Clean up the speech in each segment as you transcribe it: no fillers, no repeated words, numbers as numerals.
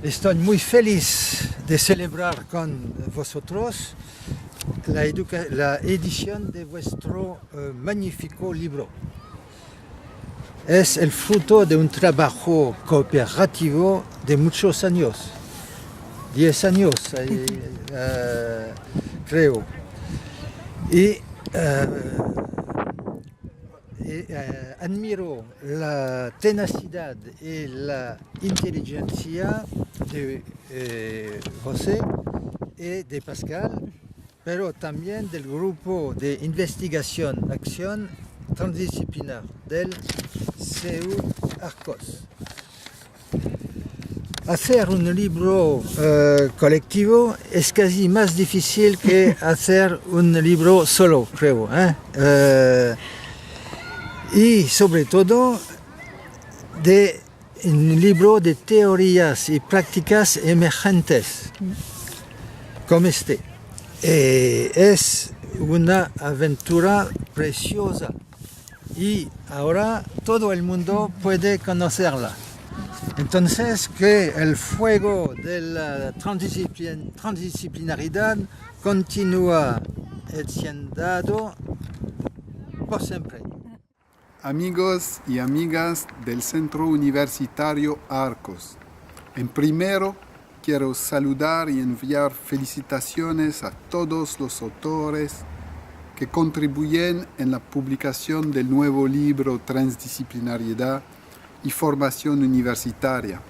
Estoy muy feliz de celebrar con vosotros la edición de vuestro magnífico libro. Es el fruto de un trabajo cooperativo de muchos años, 10 años creo. Y admiro la tenacidad y la inteligencia de José y de Pascal, pero también del grupo de investigación, acción transdisciplinar del CEU Arcos. Hacer un libro colectivo es casi más difícil que hacer un libro solo, creo. Y sobre todo un libro de teorías y prácticas emergentes como este. Es una aventura preciosa y ahora todo el mundo puede conocerla. Entonces, que el fuego de la transdisciplinaridad continúa encendido por siempre. Amigos y amigas del Centro Universitario Arcos, en primero quiero saludar y enviar felicitaciones a todos los autores que contribuyen en la publicación del nuevo libro Transdisciplinariedad y Formación Universitaria.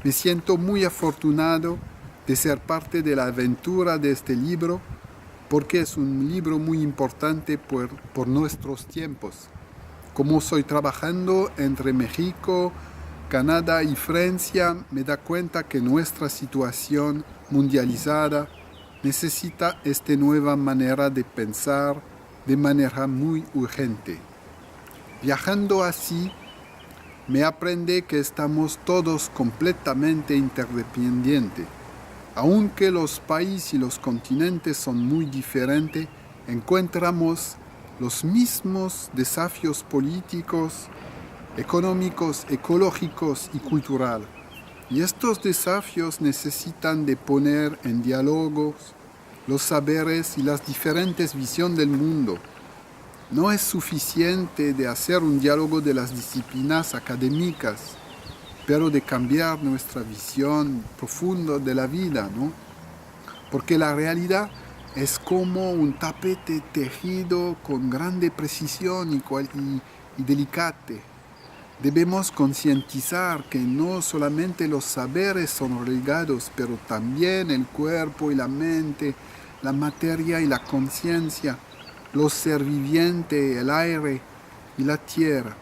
Me siento muy afortunado de ser parte de la aventura de este libro porque es un libro muy importante por nuestros tiempos. Como estoy trabajando entre México, Canadá y Francia, me da cuenta que nuestra situación mundializada necesita esta nueva manera de pensar de manera muy urgente. Viajando así, me aprende que estamos todos completamente interdependientes. Aunque los países y los continentes son muy diferentes, encontramos los mismos desafíos políticos, económicos, ecológicos y culturales. Y estos desafíos necesitan de poner en diálogo los saberes y las diferentes visiones del mundo. No es suficiente de hacer un diálogo de las disciplinas académicas, pero de cambiar nuestra visión profunda de la vida, ¿no? Porque la realidad es como un tapete tejido con grande precisión y delicate. Debemos concientizar que no solamente los saberes son relegados, pero también el cuerpo y la mente, la materia y la conciencia, los seres vivientes, el aire y la tierra.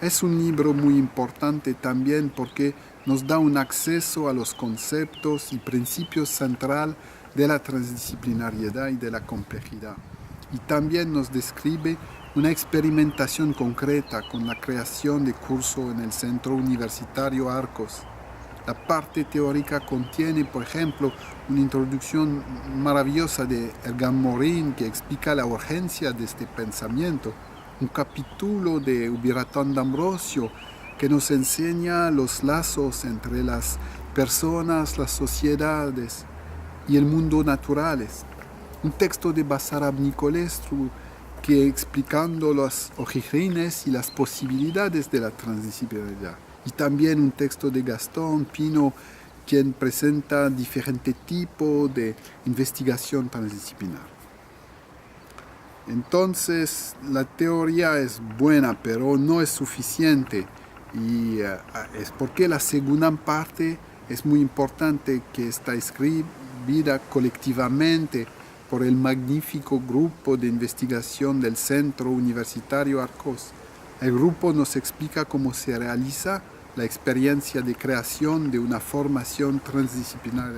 Es un libro muy importante también porque nos da un acceso a los conceptos y principios centrales de la transdisciplinariedad y de la complejidad. Y también nos describe una experimentación concreta con la creación de curso en el Centro Universitario Arcos. La parte teórica contiene, por ejemplo, una introducción maravillosa de Ergan Morin que explica la urgencia de este pensamiento, un capítulo de Ubiratón d'Ambrosio que nos enseña los lazos entre las personas, las sociedades y el mundo naturales. Un texto de Basarab Nicolestru que explicando los orígenes y las posibilidades de la transdisciplinaridad. Y también un texto de Gastón Pino, quien presenta diferentes tipos de investigación transdisciplinar. Entonces, la teoría es buena, pero no es suficiente. Y es porque la segunda parte es muy importante, que está escrita colectivamente por el magnífico grupo de investigación del Centro Universitario Arcos. El grupo nos explica cómo se realiza la experiencia de creación de una formación transdisciplinar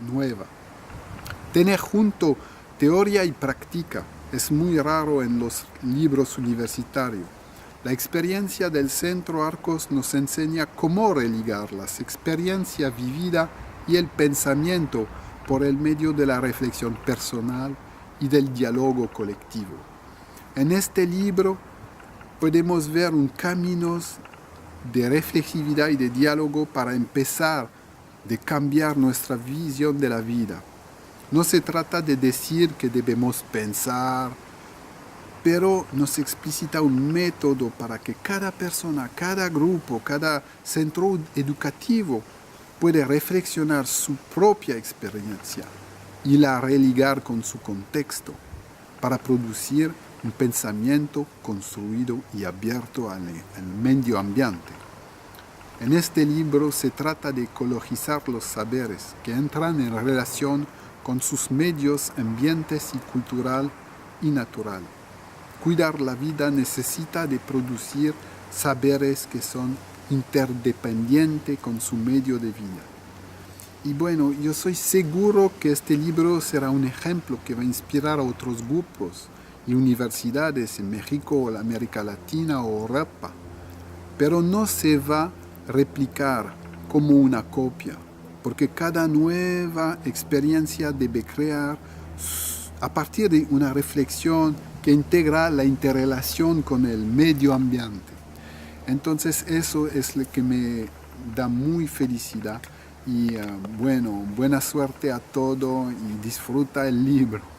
nueva. Tener junto teoría y práctica es muy raro en los libros universitarios. La experiencia del Centro Arcos nos enseña cómo religar las experiencias vividas y el pensamiento por el medio de la reflexión personal y del diálogo colectivo. En este libro podemos ver un camino de reflexividad y de diálogo para empezar de cambiar nuestra visión de la vida. No se trata de decir que debemos pensar, pero nos explicita un método para que cada persona, cada grupo, cada centro educativo puede reflexionar su propia experiencia y la religar con su contexto para producir un pensamiento construido y abierto al medio ambiente. En este libro se trata de ecologizar los saberes que entran en relación con sus medios ambientes y cultural y natural. Cuidar la vida necesita de producir saberes que son interdependientes con su medio de vida. Y bueno, yo soy seguro que este libro será un ejemplo que va a inspirar a otros grupos y universidades en México, o América Latina o Europa, pero no se va a replicar como una copia, porque cada nueva experiencia debe crear a partir de una reflexión que integra la interrelación con el medio ambiente. Entonces eso es lo que me da muy felicidad y bueno, buena suerte a todo y disfruta el libro.